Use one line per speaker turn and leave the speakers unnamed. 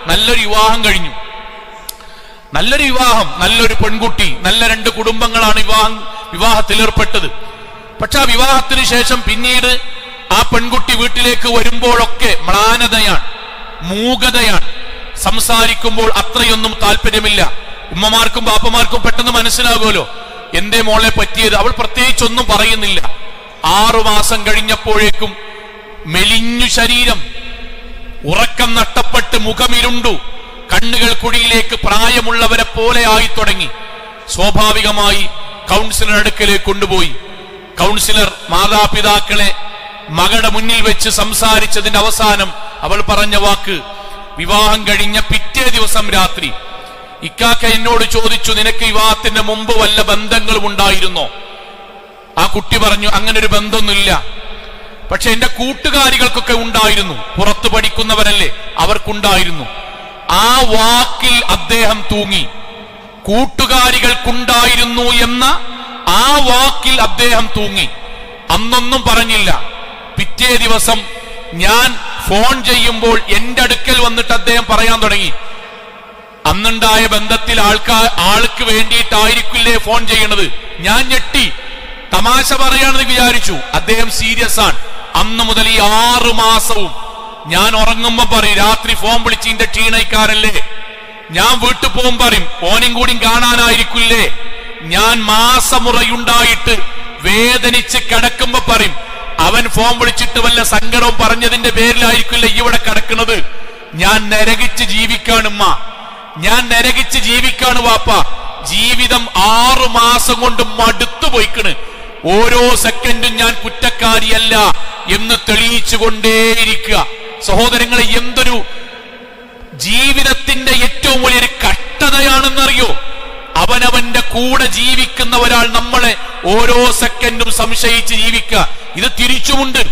നല്ലൊരു വിവാഹം കഴിഞ്ഞു. നല്ലൊരു വിവാഹം, നല്ലൊരു പെൺകുട്ടി, നല്ല രണ്ട് കുടുംബങ്ങളാണ് വിവാഹത്തിൽ ഏർപ്പെട്ടത്. പക്ഷെ ആ വിവാഹത്തിന് ശേഷം പിന്നീട് ആ പെൺകുട്ടി വീട്ടിലേക്ക് വരുമ്പോഴൊക്കെ മ്ലാനതയാണ്, മൂകതയാണ്. സംസാരിക്കുമ്പോൾ അത്രയൊന്നും താല്പര്യമില്ല. ഉമ്മമാർക്കും ബാപ്പമാർക്കും പെട്ടെന്ന് മനസ്സിലാകുമല്ലോ എന്തേ മോളെ പറ്റിയത്. അവൾ പ്രത്യേകിച്ചൊന്നും പറയുന്നില്ല. 6 മാസം കഴിഞ്ഞപ്പോഴേക്കും മെലിഞ്ഞു ശരീരം, ഉറക്കം നഷ്ടപ്പെട്ട് മുഖമിരുണ്ടു, കണ്ണുകൾ കുഴിയിലേക്ക് പ്രായമുള്ളവരെ പോലെ ആയി തുടങ്ങി. സ്വാഭാവികമായി കൗൺസിലർ അടുക്കലേക്ക് കൊണ്ടുപോയി. കൗൺസിലർ മാതാപിതാക്കളെ മകളുടെ മുന്നിൽ വെച്ച് സംസാരിച്ചതിന്റെ അവസാനം അവൾ പറഞ്ഞ വാക്ക്, വിവാഹം കഴിഞ്ഞ പിറ്റേ ദിവസം രാത്രി ഇക്കാക്ക എന്നോട് ചോദിച്ചു, നിനക്ക് വിവാഹത്തിന്റെ മുമ്പ് വല്ല ബന്ധങ്ങളും ഉണ്ടായിരുന്നോ? ആ കുട്ടി പറഞ്ഞു, അങ്ങനെ ഒരു ബന്ധമൊന്നുമില്ല, പക്ഷെ എന്റെ കൂട്ടുകാരികൾക്കൊക്കെ ഉണ്ടായിരുന്നു, പുറത്തു പഠിക്കുന്നവരല്ലേ, അവർക്കുണ്ടായിരുന്നു. ആ വാക്കിൽ അദ്ദേഹം തൂങ്ങി. കൂട്ടുകാരികൾക്കുണ്ടായിരുന്നു എന്ന ആ വാക്കിൽ അദ്ദേഹം തൂങ്ങി. അന്നൊന്നും പറഞ്ഞില്ല. പിറ്റേ ദിവസം ഞാൻ ഫോൺ ചെയ്യുമ്പോൾ എന്റെ അടുക്കൽ വന്നിട്ട് അദ്ദേഹം പറയാൻ തുടങ്ങി, അന്നുണ്ടായ ബന്ധത്തിൽ ആൾക്ക് വേണ്ടിയിട്ടായിരിക്കില്ലേ ഫോൺ ചെയ്യണത്. ഞാൻ ഞെട്ടി. തമാശ പറയാണെന്ന് വിചാരിച്ചു. അദ്ദേഹം സീരിയസ് ആണ്. അന്ന് മുതൽ ഈ 6 മാസവും ഞാൻ ഉറങ്ങുമ്പോ പറയും, രാത്രി ഫോൺ വിളിച്ച് ഇന്റെ ക്ഷീണക്കാരല്ലേ, ഞാൻ വീട്ടിൽ പോകും പറയും, ഓനും കൂടി കാണാനായിരിക്കില്ലേ. ഞാൻ മാസമുറയുണ്ടായിട്ട് വേദനിച്ച് കിടക്കുമ്പോ പറയും, അവൻ ഫോൺ വിളിച്ചിട്ട് വല്ല സങ്കടവും പറഞ്ഞതിന്റെ പേരിലായിരിക്കില്ല ഇവിടെ കിടക്കുന്നത്. ഞാൻ നരകിച്ച് ജീവിക്കാണുമ്മ, ഞാൻ നരകിച്ച് ജീവിക്കാണ് വാപ്പ. ജീവിതം 6 മാസം കൊണ്ട് മടുത്തു പോയിക്കണ്. ഓരോ സെക്കൻഡും ഞാൻ കുറ്റക്കാരിയല്ല എന്ന് തെളിയിച്ചു കൊണ്ടേയിരിക്കുക. സഹോദരങ്ങളെ, എന്തൊരു ജീവിതത്തിന്റെ ഏറ്റവും വലിയൊരു കഷ്ടതയാണെന്നറിയോ? അവനവന്റെ കൂടെ ജീവിക്കുന്ന ഒരാൾ നമ്മളെ ഓരോ സെക്കൻഡും സംശയിച്ച് ജീവിക്കുക. ഇത് തിരിച്ചുമുണ്ട്.